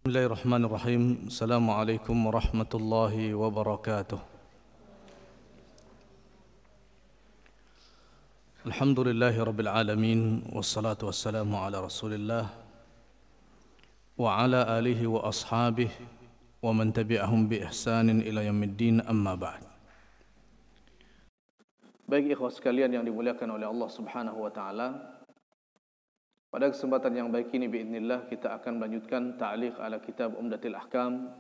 Bismillahirrahmanirrahim. Assalamualaikum warahmatullahi wabarakatuh. Alhamdulillahi rabbil alamin, wassalatu wassalamu ala rasulillah wa ala alihi wa ashabihi wa man tabi'ahum bi ihsanin ila yaumiddin, amma ba'd. Baik ikhwas sekalian yang dimuliakan oleh Allah Subhanahu wa taala, pada kesempatan yang baik ini biidznillah kita akan melanjutkan ta'liq ala kitab Umdatul Ahkam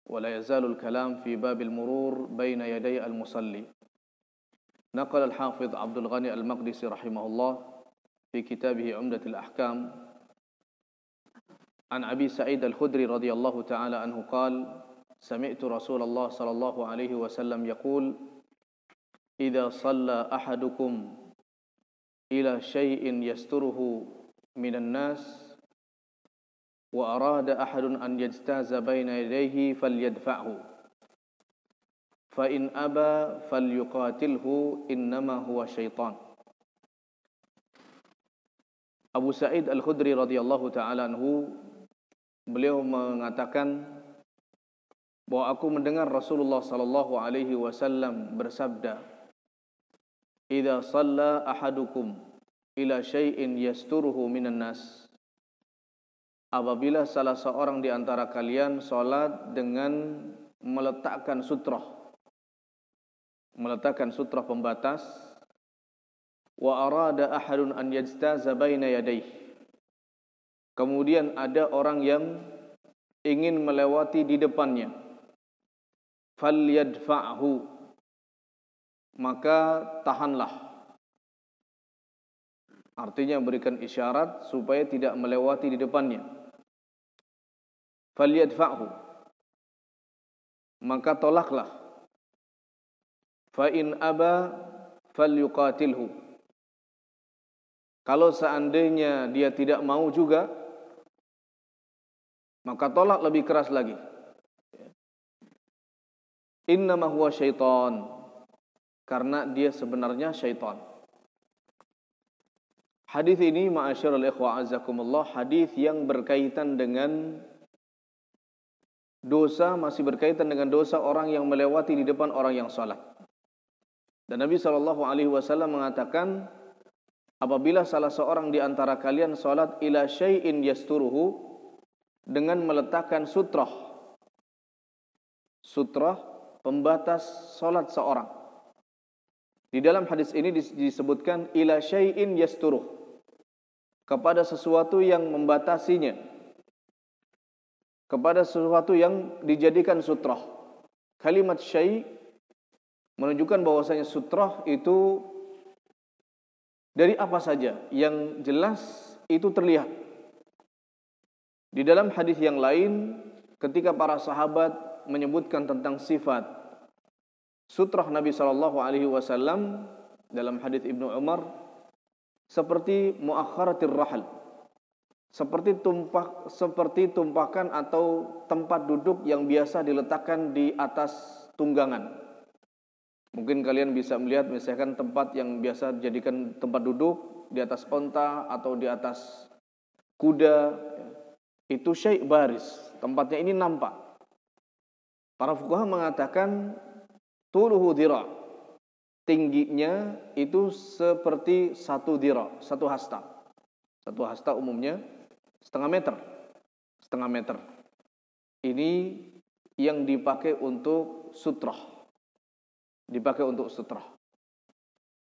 wa la yazalul kalam fi babil murur baina yaday al-musalli. Naqala al-Hafidh Abdul Ghani al-Maqdisi rahimahullah fi kitabih Umdatul Ahkam an Abi Sa'id al-Khudri radhiyallahu ta'ala anhu qala sami'tu Rasulullah sallallahu alaihi wasallam yaqul idza shalla ahadukum ila syai'in yasturuhu minan nas wa arada ahadun an yajtaza baina yadayhi falyadfa'hu fa in aba falyuqatilhu innama huwa syaitan. Abu Sa'id Al-Khudri radhiyallahu ta'ala anhu, beliau mengatakan bahwa aku mendengar Rasulullah sallallahu alaihi wasallam bersabda, idza shalla ahadukum ila syai'in yasturuhu minan nas, apabila salah seorang di antara kalian salat dengan meletakkan sutrah pembatas, wa arada ahadun an yajtaza baina yadayhi, kemudian ada orang yang ingin melewati di depannya, falyadfa'hu, maka tahanlah. Artinya berikan isyarat supaya tidak melewati di depannya. Falyadfa'hu, maka tolaklah. Fa in aba falyuqatilhu, kalau seandainya dia tidak mau juga, maka tolak lebih keras lagi. Innama huwa syaitan, karena dia sebenarnya syaitan. Hadis ini ma'asyiral ikhwa azakumullah, hadis yang berkaitan dengan dosa, masih berkaitan dengan dosa orang yang melewati di depan orang yang salat. Dan Nabi SAW mengatakan, apabila salah seorang di antara kalian salat ila syai'in yasturuhu, dengan meletakkan sutrah pembatas salat seorang. Di dalam hadis ini disebutkan ila syai'in yasturuh, kepada sesuatu yang membatasinya, kepada sesuatu yang dijadikan sutrah. Kalimat syai' menunjukkan bahwasanya sutrah itu dari apa saja yang jelas itu terlihat. Di dalam hadis yang lain, ketika para sahabat menyebutkan tentang sifat sutrah Nabi SAW dalam hadis Ibnu Umar, seperti muakharatir rahal, seperti tumpakan atau tempat duduk yang biasa diletakkan di atas tunggangan. Mungkin kalian bisa melihat misalkan tempat yang biasa dijadikan tempat duduk di atas onta atau di atas kuda, itu syai' baris, tempatnya ini nampak. Para fuqaha mengatakan tuluhu dhira', tingginya itu seperti satu dhira', satu hasta. Satu hasta umumnya setengah meter. Ini yang dipakai untuk sutrah.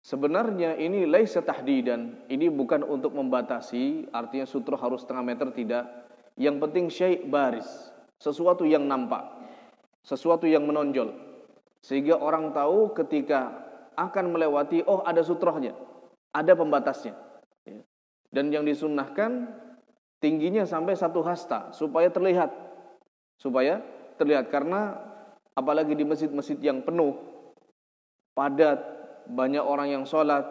Sebenarnya ini laisa tahdidan, ini bukan untuk membatasi, artinya sutrah harus setengah meter, tidak. Yang penting syai' baris, sesuatu yang nampak, sesuatu yang menonjol, sehingga orang tahu ketika akan melewati, oh ada sutrahnya, ada pembatasnya. Dan yang disunnahkan tingginya sampai satu hasta supaya terlihat, karena apalagi di masjid-masjid yang penuh, padat, banyak orang yang sholat,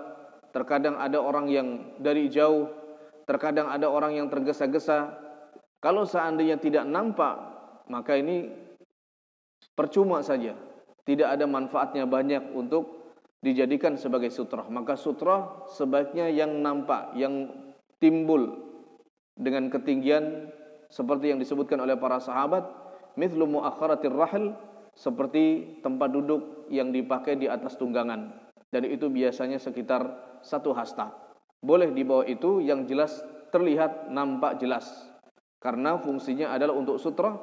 terkadang ada orang yang dari jauh, terkadang ada orang yang tergesa-gesa. Kalau seandainya tidak nampak, maka ini percuma saja, tidak ada manfaatnya banyak untuk dijadikan sebagai sutrah. Maka sutrah sebaiknya yang nampak, yang timbul dengan ketinggian seperti yang disebutkan oleh para sahabat, mithlu muakharatir rahl, seperti tempat duduk yang dipakai di atas tunggangan, dan itu biasanya sekitar 1 hasta. Boleh di bawah itu yang jelas terlihat nampak jelas, karena fungsinya adalah untuk sutrah,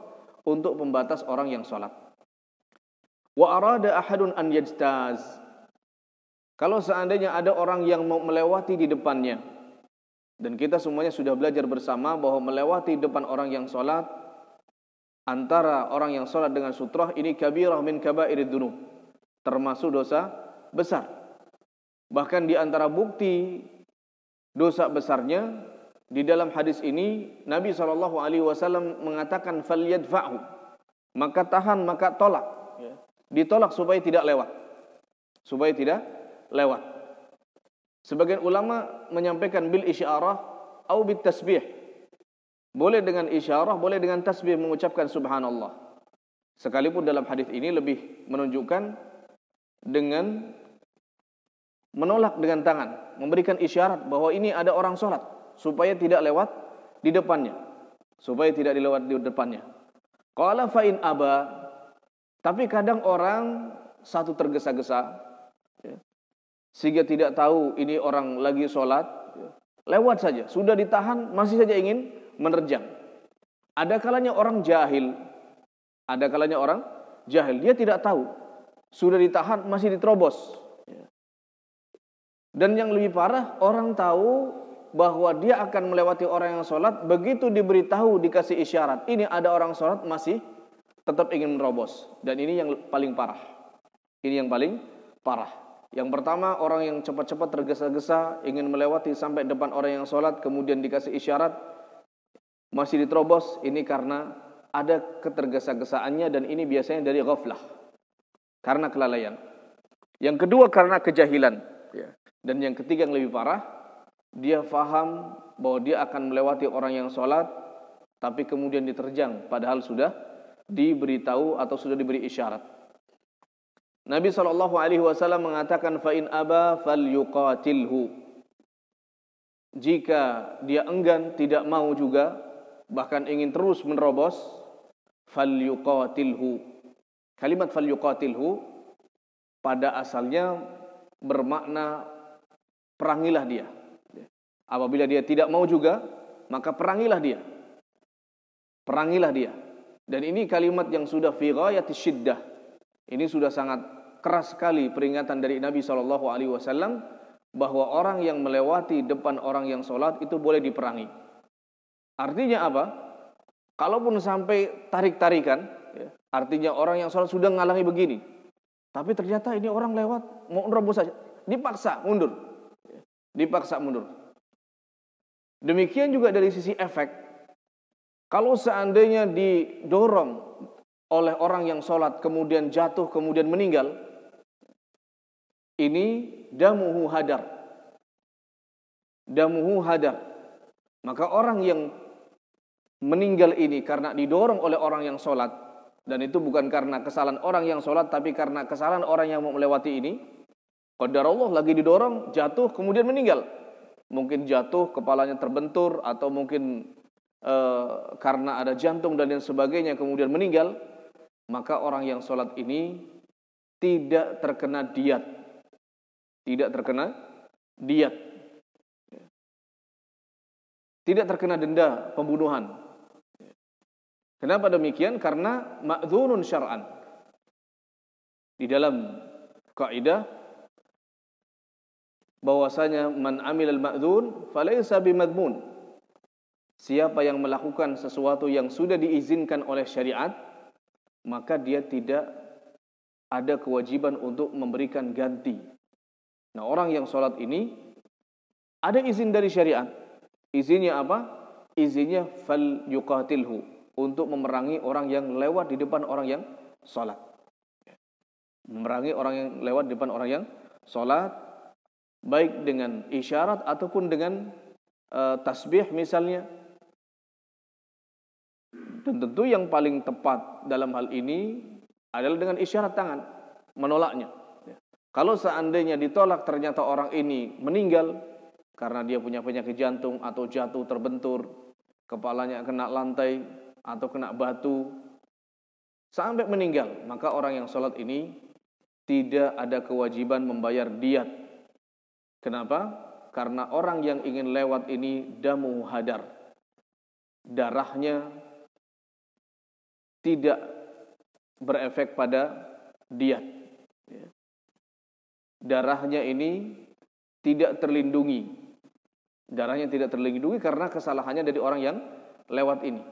untuk pembatas orang yang sholat. Wa arada ahadun an yajtaz, kalau seandainya ada orang yang mau melewati di depannya, dan kita semuanya sudah belajar bersama bahwa melewati depan orang yang sholat, antara orang yang sholat dengan sutrah ini kabirah min kabairid dzunub, termasuk dosa besar. Bahkan di antara bukti dosa besarnya, di dalam hadis ini Nabi SAW mengatakan falyadfa'hu, maka tahan, maka tolak, ditolak supaya tidak lewat, supaya tidak lewat. Sebagian ulama menyampaikan bil isyarah atau bit tasbih, boleh dengan isyarah, boleh dengan tasbih, mengucapkan subhanallah. Sekalipun dalam hadis ini lebih menunjukkan dengan menolak dengan tangan, memberikan isyarat bahwa ini ada orang sholat, supaya tidak lewat di depannya, supaya tidak dilewat di depannya. Qala fa in aba, tapi kadang orang satu tergesa-gesa, sehingga tidak tahu ini orang lagi sholat, lewat saja, sudah ditahan, masih saja ingin menerjang. Ada kalanya orang jahil, dia tidak tahu, sudah ditahan, masih diterobos. Dan yang lebih parah, orang tahu bahwa dia akan melewati orang yang sholat, begitu diberitahu, dikasih isyarat, ini ada orang sholat, masih tetap ingin menerobos. Dan ini yang paling parah. Ini yang paling parah. Yang pertama, orang yang cepat-cepat tergesa-gesa ingin melewati sampai depan orang yang sholat, kemudian dikasih isyarat, masih diterobos. Ini karena ada ketergesa-gesaannya, dan ini biasanya dari ghaflah, karena kelalaian. Yang kedua karena kejahilan, dan yang ketiga yang lebih parah, dia faham bahwa dia akan melewati orang yang sholat, tapi kemudian diterjang, padahal sudah diberitahu atau sudah diberi isyarat. Nabi SAW mengatakan, fa in aba falyuqatilhu, jika dia enggan, tidak mau juga, bahkan ingin terus menerobos, falyuqatilhu. Kalimat falyuqatilhu pada asalnya bermakna perangilah dia. Apabila dia tidak mau juga, maka perangilah dia. Perangilah dia. Dan ini kalimat yang sudah fi ghayati syiddah. Ini sudah sangat keras sekali peringatan dari Nabi SAW bahwa orang yang melewati depan orang yang sholat itu boleh diperangi. Artinya apa? Kalaupun sampai tarik-tarikan, artinya orang yang sholat sudah ngalangi begini, tapi ternyata ini orang lewat, mau nerobos saja, dipaksa mundur. Dipaksa mundur. Demikian juga dari sisi efek. Kalau seandainya didorong oleh orang yang sholat, kemudian jatuh, kemudian meninggal, ini damuhu hadar. Damuhu hadar. Maka orang yang meninggal ini karena didorong oleh orang yang sholat, dan itu bukan karena kesalahan orang yang sholat, tapi karena kesalahan orang yang mau melewati ini, qadarullah lagi didorong, jatuh, kemudian meninggal. Mungkin jatuh, kepalanya terbentur, atau mungkin karena ada jantung dan lain sebagainya, kemudian meninggal. Maka orang yang sholat ini tidak terkena diat. Tidak terkena diat. Tidak terkena denda pembunuhan. Kenapa demikian? Karena ma'dzunun syar'an. Di dalam kaidah bahwasanya man amilal ma'dzun falaysa bimadmun. Siapa yang melakukan sesuatu yang sudah diizinkan oleh syariat, maka dia tidak ada kewajiban untuk memberikan ganti. Nah, orang yang sholat ini ada izin dari syariat. Izinnya apa? Izinnya fal yuqatilhu, untuk memerangi orang yang lewat di depan orang yang sholat. Memerangi orang yang lewat di depan orang yang sholat, baik dengan isyarat ataupun dengan tasbih misalnya. Dan tentu yang paling tepat dalam hal ini adalah dengan isyarat tangan, menolaknya. Kalau seandainya ditolak, ternyata orang ini meninggal karena dia punya penyakit jantung atau jatuh terbentur, kepalanya kena lantai atau kena batu sampai meninggal, maka orang yang sholat ini tidak ada kewajiban membayar diat. Kenapa? Karena orang yang ingin lewat ini damu hadar, darahnya tidak berefek pada diat. Darahnya ini tidak terlindungi. Darahnya tidak terlindungi karena kesalahannya dari orang yang lewat ini.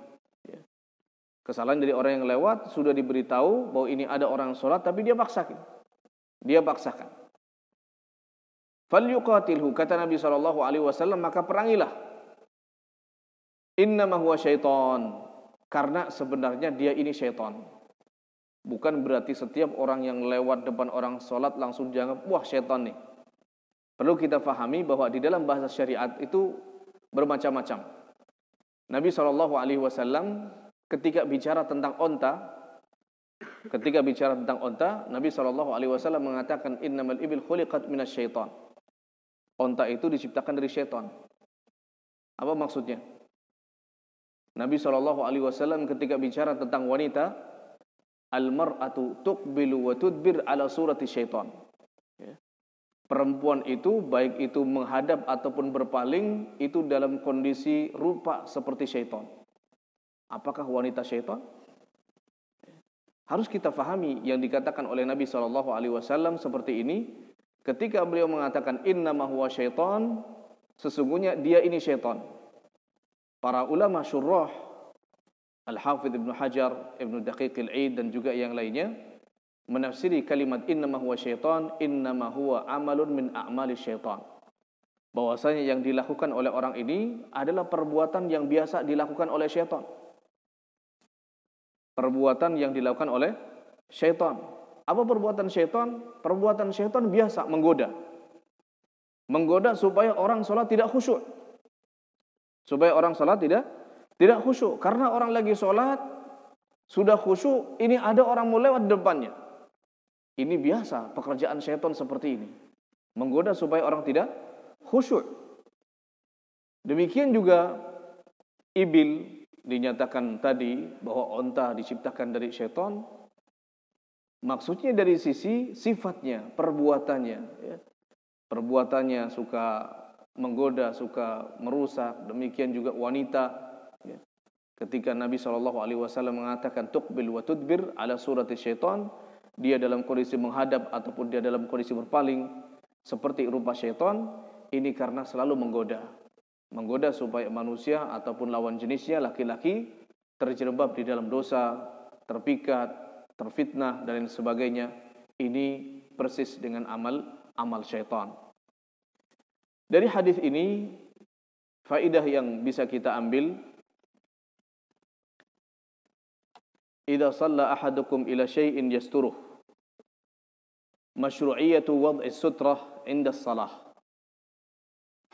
Kesalahan dari orang yang lewat sudah diberitahu bahwa ini ada orang sholat, tapi dia paksakan. Falyuqatilhu, kata Nabi SAW, maka perangilah. Innama huwa syaitan, karena sebenarnya dia ini syaitan. Bukan berarti setiap orang yang lewat depan orang sholat langsung dianggap, wah syaitan nih. Perlu kita fahami bahwa di dalam bahasa syariat itu bermacam-macam. Nabi SAW ketika bicara tentang onta, Nabi SAW mengatakan innamal ibil khuliqat minasyaitan. Onta itu diciptakan dari syaitan. Apa maksudnya? Nabi SAW ketika bicara tentang wanita, al-mar'atu tuqbilu wa tudbir ala surati syaitan. Perempuan itu baik itu menghadap ataupun berpaling itu dalam kondisi rupa seperti syaitan. Apakah wanita syaitan? Harus kita fahami yang dikatakan oleh Nabi SAW seperti ini. Ketika beliau mengatakan innama huwa syaitan, sesungguhnya dia ini syaitan. Para ulama syurrah, Al-Hafidh Ibnu Hajar, Ibnu Daqiq Al-Aid dan juga yang lainnya menafsiri kalimat innama huwa syaitan, innama huwa amalun min a'mali syaitan. Bahwasanya yang dilakukan oleh orang ini adalah perbuatan yang biasa dilakukan oleh syaitan. Perbuatan yang dilakukan oleh syaitan. Apa perbuatan syaitan? Perbuatan syaitan biasa, menggoda. Menggoda supaya orang sholat tidak khusyuk. Supaya orang sholat tidak khusyuk. Karena orang lagi sholat, sudah khusyuk, ini ada orang mau lewat depannya. Ini biasa, pekerjaan syaitan seperti ini. Menggoda supaya orang tidak khusyuk. Demikian juga ibil, dinyatakan tadi bahwa onta diciptakan dari syaitan. Maksudnya dari sisi sifatnya, perbuatannya. Perbuatannya suka menggoda, suka merusak. Demikian juga wanita. Ketika Nabi SAW mengatakan tuqbil wa tudbir ala surati syaitan, dia dalam kondisi menghadap ataupun dia dalam kondisi berpaling seperti rupa syaitan, ini karena selalu menggoda. Menggoda supaya manusia ataupun lawan jenisnya, laki-laki, terjerembab di dalam dosa, terpikat, terfitnah dan lain sebagainya. Ini persis dengan amal syaitan. Dari hadis ini faidah yang bisa kita ambil, idza shalla ahadukum ila syai'in yasturuh, masyru'iyatu wad'i sutrah 'inda shalah.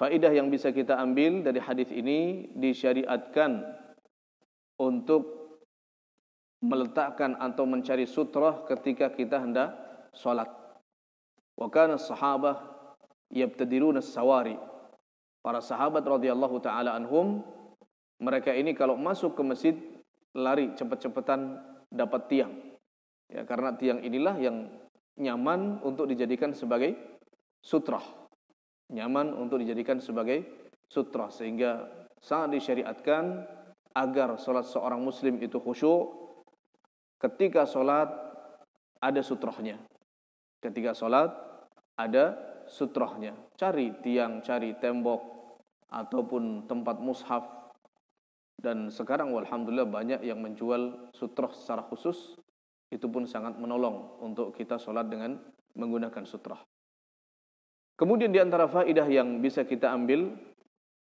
Faidah yang bisa kita ambil dari hadis ini, disyariatkan untuk meletakkan atau mencari sutrah ketika kita hendak sholat. Wa kana sahabah yabtadiruna as-sawari. Para sahabat radhiyallahu taala anhum, mereka ini kalau masuk ke masjid lari cepat-cepatan dapat tiang. Ya, karena tiang inilah yang nyaman untuk dijadikan sebagai sutrah. Nyaman untuk dijadikan sebagai sutrah, sehingga sangat disyariatkan agar sholat seorang muslim itu khusyuk. Ketika sholat ada sutrahnya. Ketika sholat ada sutrahnya. Cari tiang, cari tembok, ataupun tempat mushaf. Dan sekarang alhamdulillah banyak yang menjual sutrah secara khusus. Itu pun sangat menolong untuk kita sholat dengan menggunakan sutrah. Kemudian di antara faidah yang bisa kita ambil,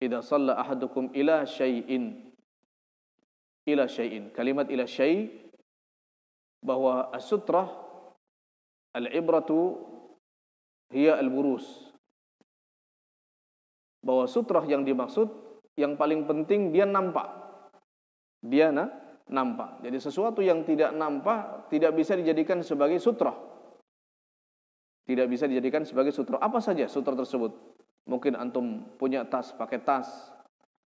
idza shalla ahadukum ila syai'in. Ila syai'in. Kalimat ila syai' bahwa as-sutrah al-ibratu hiya al-burus. Bahwa sutrah yang dimaksud yang paling penting dia nampak. Dia nampak. Jadi sesuatu yang tidak nampak tidak bisa dijadikan sebagai sutrah. Tidak bisa dijadikan sebagai sutrah. Apa saja sutrah tersebut? Mungkin antum punya tas, pakai tas.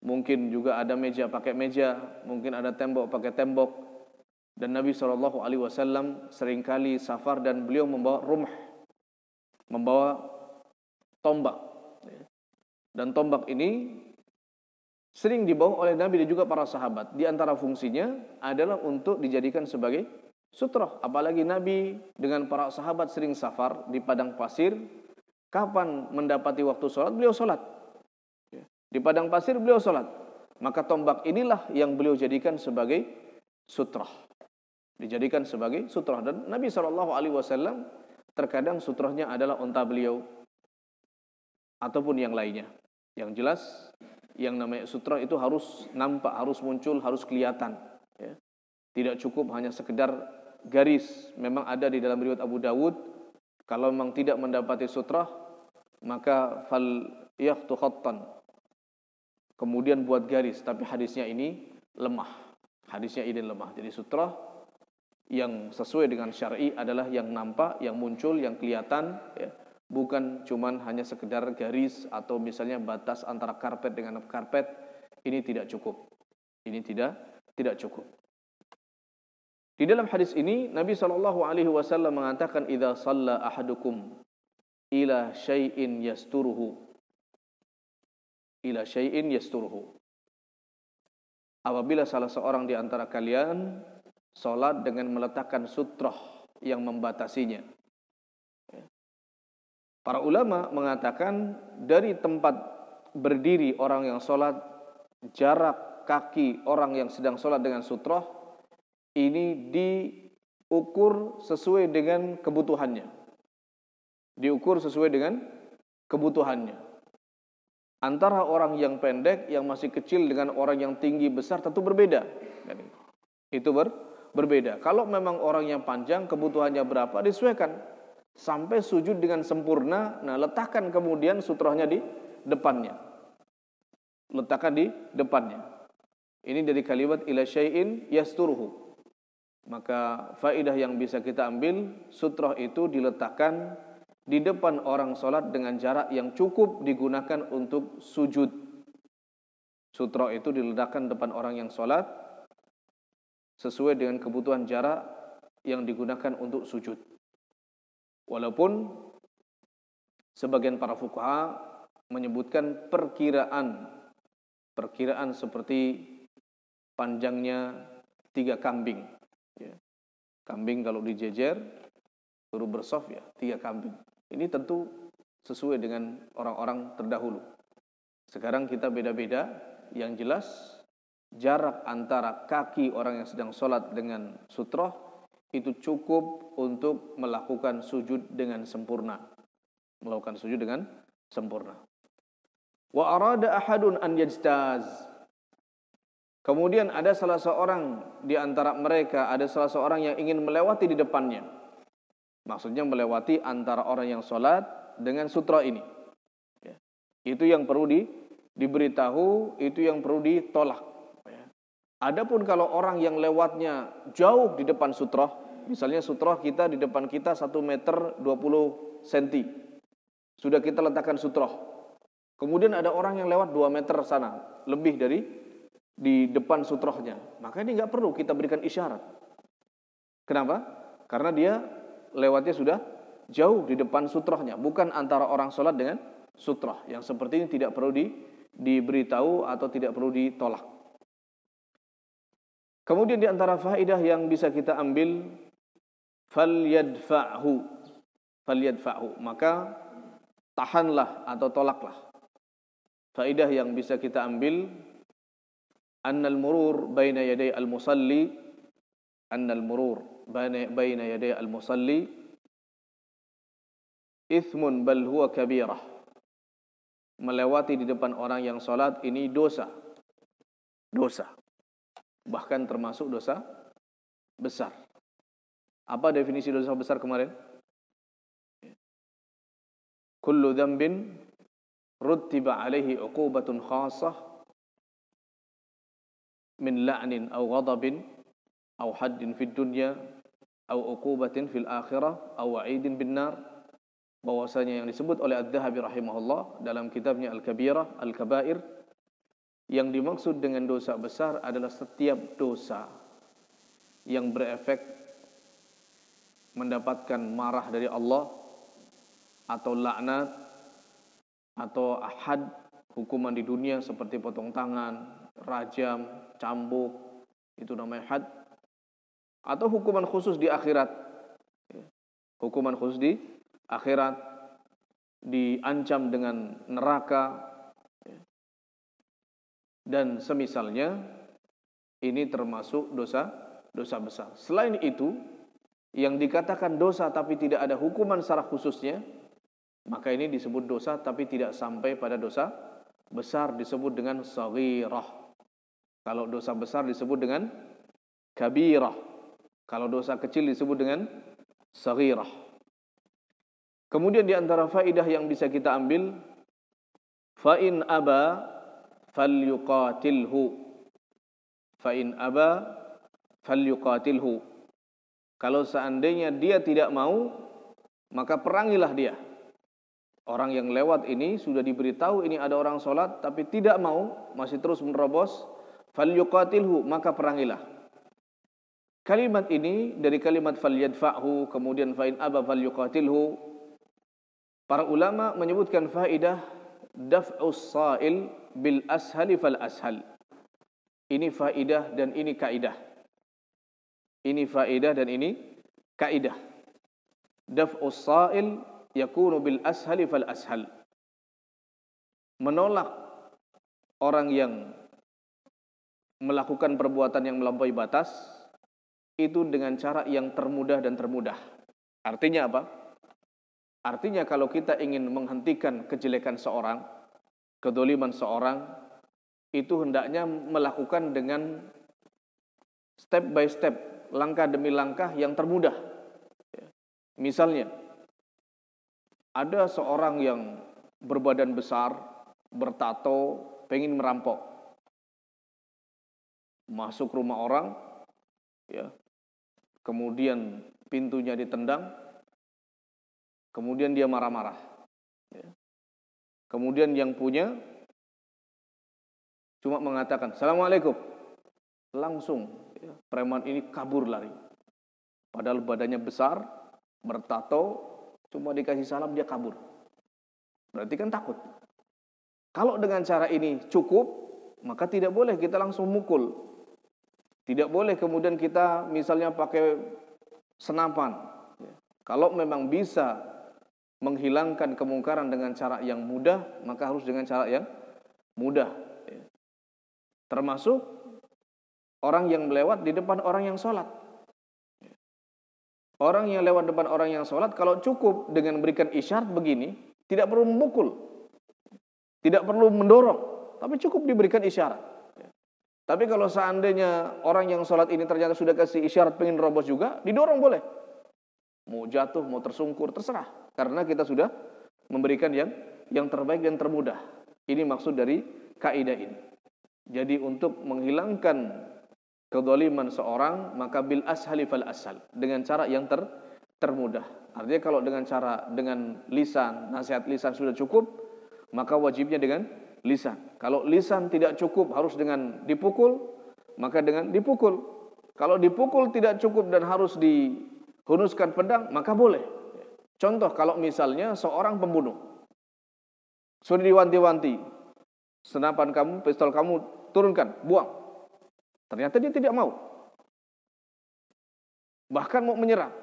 mungkin juga ada meja pakai meja, mungkin ada tembok pakai tembok. Dan Nabi SAW seringkali safar dan beliau membawa rumah, membawa tombak. Dan tombak ini sering dibawa oleh Nabi dan juga para sahabat. Di antara fungsinya adalah untuk dijadikan sebagai sutrah. Apalagi Nabi dengan para sahabat sering safar di padang pasir. Kapan mendapati waktu sholat, beliau sholat. Di padang pasir beliau sholat. Maka tombak inilah yang beliau jadikan sebagai sutrah. Dijadikan sebagai sutrah. Dan Nabi SAW terkadang sutrahnya adalah unta beliau ataupun yang lainnya. Yang jelas, yang namanya sutrah itu harus nampak, harus muncul, harus kelihatan. Ya. Tidak cukup hanya sekedar garis. Memang ada di dalam riwayat Abu Dawud, kalau memang tidak mendapati sutrah, maka fal yakhtu khattan. Kemudian buat garis, tapi hadisnya ini lemah. Hadisnya ini lemah. Jadi sutrah yang sesuai dengan syar'i adalah yang nampak, yang muncul, yang kelihatan, ya. Bukan cuman hanya sekedar garis atau misalnya batas antara karpet dengan karpet. Ini tidak cukup. Ini tidak cukup. Di dalam hadis ini Nabi SAW mengatakan, "Idza shalla ahadukum ila syai'in yasturuhu." Ila syai'in yasturuhu. Apabila salah seorang di antara kalian salat dengan meletakkan sutrah yang membatasinya. Para ulama mengatakan dari tempat berdiri orang yang salat, jarak kaki orang yang sedang salat dengan sutrah ini diukur sesuai dengan kebutuhannya. Diukur sesuai dengan kebutuhannya. Antara orang yang pendek, yang masih kecil dengan orang yang tinggi besar tentu berbeda. Itu berbeda. Kalau memang orang yang panjang, kebutuhannya berapa, disesuaikan. Sampai sujud dengan sempurna, nah letakkan kemudian sutrahnya di depannya. Letakkan di depannya. Ini dari kalimat ila syai'in yasturuhu. Maka faedah yang bisa kita ambil, sutrah itu diletakkan di depan orang sholat dengan jarak yang cukup digunakan untuk sujud. Sutrah itu diletakkan depan orang yang sholat sesuai dengan kebutuhan jarak yang digunakan untuk sujud. Walaupun sebagian para fuqaha menyebutkan perkiraan seperti panjangnya 3 kambing. Ya. Kambing kalau dijejer, suruh bersaf ya 3 kambing. Ini tentu sesuai dengan orang-orang terdahulu. Sekarang kita beda-beda. Yang jelas jarak antara kaki orang yang sedang sholat dengan sutrah itu cukup untuk melakukan sujud dengan sempurna. Melakukan sujud dengan sempurna. Wa arada ahadun an yajtaz. Kemudian ada salah seorang di antara mereka, ada salah seorang yang ingin melewati di depannya. Maksudnya melewati antara orang yang sholat dengan sutra ini. Ya. Itu yang perlu diberitahu, itu yang perlu ditolak. Ya. Adapun kalau orang yang lewatnya jauh di depan sutra, misalnya sutra kita di depan kita 1 meter 20 cm. Sudah kita letakkan sutra. Kemudian ada orang yang lewat 2 meter sana, lebih dari di depan sutrahnya. Maka ini nggak perlu kita berikan isyarat. Kenapa? Karena dia lewatnya sudah jauh di depan sutrahnya, bukan antara orang sholat dengan sutrah. Yang seperti ini tidak perlu diberitahu atau tidak perlu ditolak. Kemudian di antara faedah yang bisa kita ambil, falyadfa'hu, maka tahanlah atau tolaklah. Faedah yang bisa kita ambil, annal murur baina yaday al-musalli, annal murur baina yaday al-musalli ithmun bal huwa kabirah. Melewati di depan orang yang salat ini dosa. Bahkan termasuk dosa besar. Apa definisi dosa besar kemarin? Kullu dhanbin ruttiba alaihi uqubatun khassah min la'nin aw ghadabin aw haddin fid dunya aw uqubatin fil akhirah aw wa'idin bin nar. Bahwasanya yang disebut oleh Adz-Dzahabi rahimahullah dalam kitabnya Al-Kabirah, Al-Kabair, Yang dimaksud dengan dosa besar adalah setiap dosa yang berefek mendapatkan marah dari Allah, atau laknat, atau ahad, hukuman di dunia seperti potong tangan, rajam, cambuk, itu namanya had. Atau hukuman khusus di akhirat. Hukuman khusus di akhirat, diancam dengan neraka dan semisalnya, ini termasuk dosa besar. Selain itu, yang dikatakan dosa tapi tidak ada hukuman secara khususnya, maka ini disebut dosa tapi tidak sampai pada dosa besar, disebut dengan saghirah. Kalau dosa besar disebut dengan kabirah. Kalau dosa kecil disebut dengan saghirah. Kemudian di antara faedah yang bisa kita ambil, fa in aba falyuqatilhu. Fa in aba falyuqatilhu. Kalau seandainya dia tidak mau, maka perangilah dia. Orang yang lewat ini sudah diberitahu ini ada orang sholat tapi tidak mau, masih terus menerobos, falyuqatilhu, maka perangilah. Kalimat ini dari kalimat falyadfa'hu, kemudian fa in aba falyuqatilhu. Para ulama menyebutkan faedah daf'us sa'il bil ashali fal ashal. Ini faedah dan ini kaidah. Ini faedah dan ini kaidah. Daf'us sa'il yakunu bil ashali fal ashal. Menolak orang yang melakukan perbuatan yang melampaui batas itu dengan cara yang termudah dan termudah. Artinya apa? Artinya kalau kita ingin menghentikan kejelekan seorang, kedoliman seorang, itu hendaknya melakukan dengan step by step, langkah demi langkah yang termudah. Misalnya, ada seorang yang berbadan besar, bertato, pengen merampok. Masuk rumah orang, ya, kemudian pintunya ditendang, kemudian dia marah-marah. Ya. Kemudian yang punya cuma mengatakan, Assalamualaikum. Langsung ya, preman ini kabur lari. Padahal badannya besar, bertato, cuma dikasih salam dia kabur. Berarti kan takut. Kalau dengan cara ini cukup, maka tidak boleh kita langsung mukul. Tidak boleh kemudian kita misalnya pakai senapan. Kalau memang bisa menghilangkan kemungkaran dengan cara yang mudah, maka harus dengan cara yang mudah. Termasuk orang yang melewat di depan orang yang sholat. Orang yang lewat depan orang yang sholat, kalau cukup dengan memberikan isyarat begini, tidak perlu memukul, tidak perlu mendorong, tapi cukup diberikan isyarat. Tapi kalau seandainya orang yang sholat ini ternyata sudah kasih isyarat pengen robos juga, didorong boleh. Mau jatuh, mau tersungkur, terserah. Karena kita sudah memberikan yang terbaik dan termudah. Ini maksud dari kaidah ini. Jadi untuk menghilangkan kezaliman seorang, maka bil ashali fal ashal, dengan cara yang termudah. Artinya kalau dengan lisan, nasihat lisan sudah cukup, maka wajibnya dengan lisan. Kalau lisan tidak cukup harus dengan dipukul, maka dengan dipukul. Kalau dipukul tidak cukup dan harus dihunuskan pedang, maka boleh. Contoh kalau misalnya seorang pembunuh sudah diwanti-wanti, senapan kamu, pistol kamu turunkan, buang. Ternyata dia tidak mau. Bahkan mau menyerang.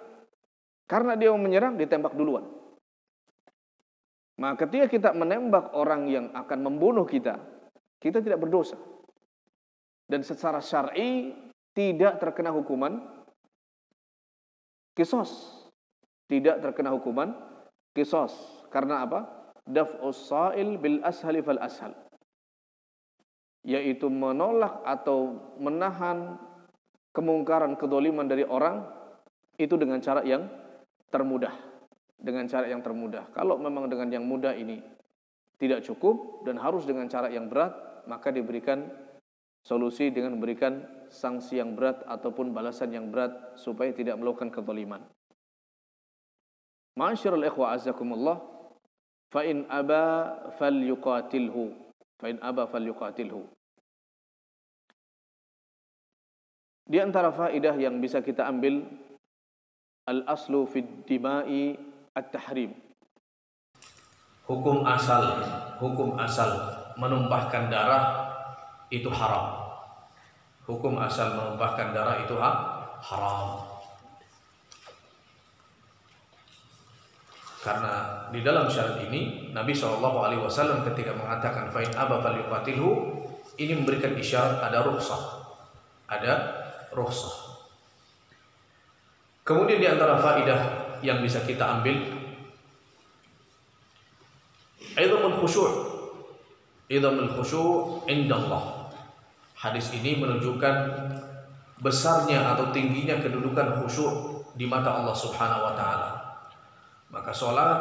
Karena dia mau menyerang, ditembak duluan. Maka ketika kita menembak orang yang akan membunuh kita, kita tidak berdosa. Dan secara syar'i tidak terkena hukuman qisas. Tidak terkena hukuman qisas. Karena apa? Daf'us sa'il bil ashali fal ashal. Yaitu menolak atau menahan kemungkaran, kedoliman dari orang itu dengan cara yang termudah. Dengan cara yang termudah. Kalau memang dengan yang mudah ini tidak cukup dan harus dengan cara yang berat, maka diberikan solusi dengan memberikan sanksi yang berat ataupun balasan yang berat supaya tidak melakukan kezaliman. Ma'asyiral ikhwa azzakumullah, fa in aba falyuqatilhu. Fa in aba falyuqatilhu. Di antara faedah yang bisa kita ambil, al-aslu fid dima'i at-tahrim. Hukum asal menumpahkan darah itu haram. Hukum asal menumpahkan darah itu haram. Karena di dalam syarat ini Nabi SAW ketika mengatakan fa'in aba falyuqatilhu, ini memberikan isyarat ada rukhsah. Kemudian di antara faedah yang bisa kita ambil, idhamul khusyu' inda Allah. Hadis ini menunjukkan besarnya atau tingginya kedudukan khusyuk di mata Allah Subhanahu wa taala. Maka sholat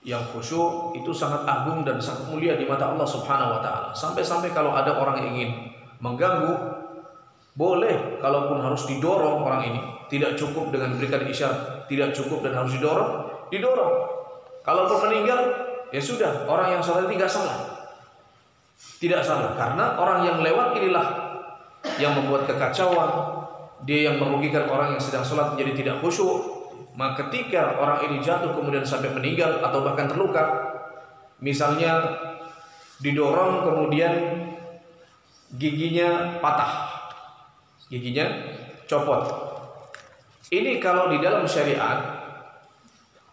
yang khusyuk itu sangat agung dan sangat mulia di mata Allah Subhanahu wa taala. Sampai-sampai kalau ada orang yang ingin mengganggu, boleh, kalaupun harus didorong orang ini, tidak cukup dengan berikan isyarat, tidak cukup dan harus didorong. Kalaupun meninggal, ya sudah, orang yang sholat ini tidak salah, karena orang yang lewat inilah yang membuat kekacauan, dia yang merugikan orang yang sedang sholat menjadi tidak khusyuk. Maka ketika orang ini jatuh kemudian sampai meninggal atau bahkan terluka, misalnya didorong kemudian giginya patah, giginya copot. Ini kalau di dalam syariat,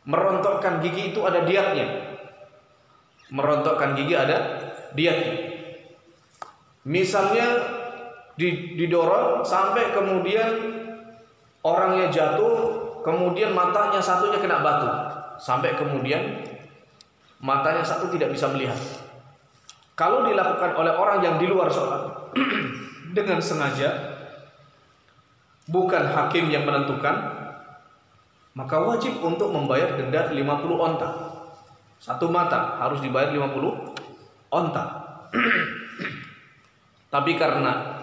merontokkan gigi itu ada diatnya. Merontokkan gigi ada diatnya. Misalnya didorong sampai kemudian orangnya jatuh, kemudian matanya satunya kena batu, sampai kemudian matanya satu tidak bisa melihat. Kalau dilakukan oleh orang yang di luar sholat dengan sengaja, bukan hakim yang menentukan, maka wajib untuk membayar denda 50 onta. Satu mata harus dibayar 50 onta. Tapi karena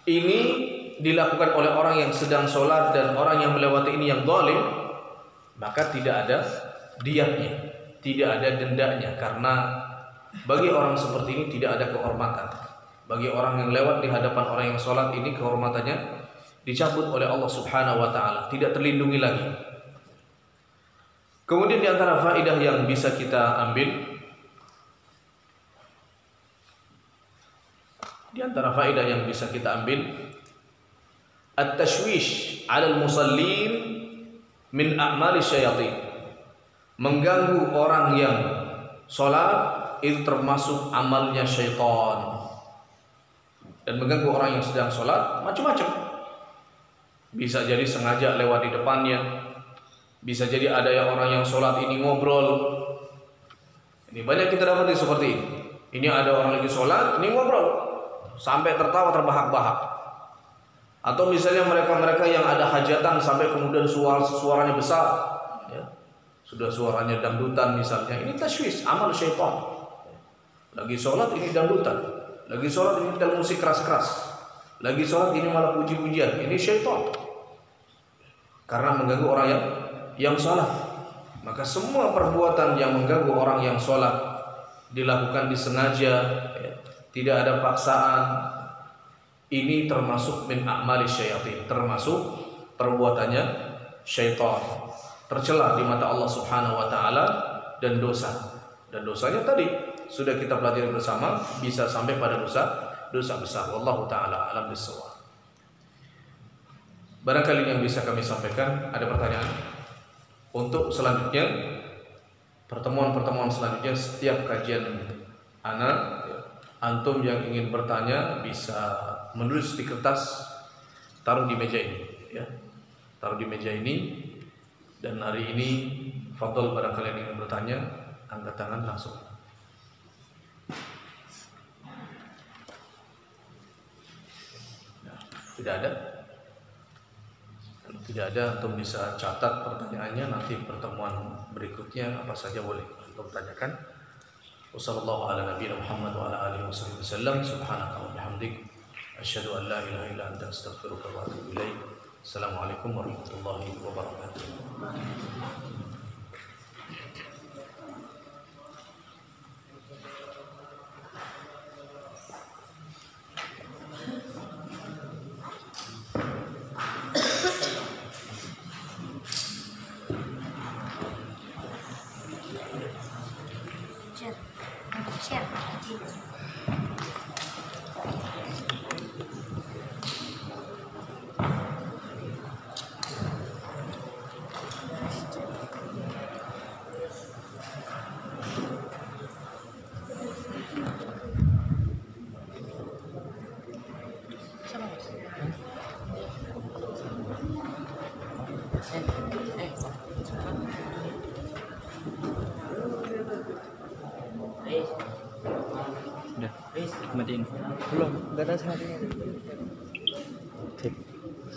ini dilakukan oleh orang yang sedang sholat dan orang yang melewati ini yang zalim, maka tidak ada diyatnya, tidak ada dendanya. Karena bagi orang seperti ini tidak ada kehormatan. Bagi orang yang lewat di hadapan orang yang sholat ini, kehormatannya dicabut oleh Allah Subhanahu wa taala, tidak terlindungi lagi. Kemudian di antara faedah yang bisa kita ambil, at-tashwish 'ala al-musallin min a'mali syayatin. Mengganggu orang yang sholat itu termasuk amalnya syaitan. Dan mengganggu orang yang sedang sholat macam-macam. Bisa jadi sengaja lewat di depannya. Bisa jadi ada yang orang yang sholat ini ngobrol. Ini banyak kita dapati seperti ini. Ini ada orang lagi sholat, ini ngobrol sampai tertawa terbahak-bahak. Atau misalnya mereka-mereka yang ada hajatan sampai kemudian suaranya besar, ya. Sudah suaranya dangdutan misalnya, ini tashwish, amal syaitan. Lagi sholat ini dangdutan, lagi sholat ini dalam musik keras-keras, lagi sholat ini malah puji-pujian, ini syaitan. Karena mengganggu orang yang sholat. Maka semua perbuatan yang mengganggu orang yang sholat dilakukan disengaja, ya, tidak ada paksaan, ini termasuk min a'mali syayatin, termasuk perbuatannya syaitan, tercela di mata Allah Subhanahu wa taala, dan dosa. Dan dosanya tadi sudah kita pelajari bersama, bisa sampai pada dosa besar. Wallahu taala alam bissawab. Barangkali yang bisa kami sampaikan. Ada pertanyaan? Untuk selanjutnya, pertemuan-pertemuan selanjutnya, setiap kajian anak, antum yang ingin bertanya bisa menulis di kertas, taruh di meja ini, ya. Taruh di meja ini. Dan hari ini fadhol barangkali yang ingin bertanya, angkat tangan langsung. Tidak ada? Kalau tidak ada, antum bisa catat pertanyaannya, nanti pertemuan berikutnya apa saja boleh untuk bertanyakan. Wassallallahu ala nabiyina Muhammad wa ala alihi wasallam. Subhanaka wa bihamdik, asyhadu an la ilaha illa anta, astaghfiruka wa atubu ilaik. Assalamualaikum warahmatullahi wabarakatuh. Madinah? Belum, nggak tahu sanadinya.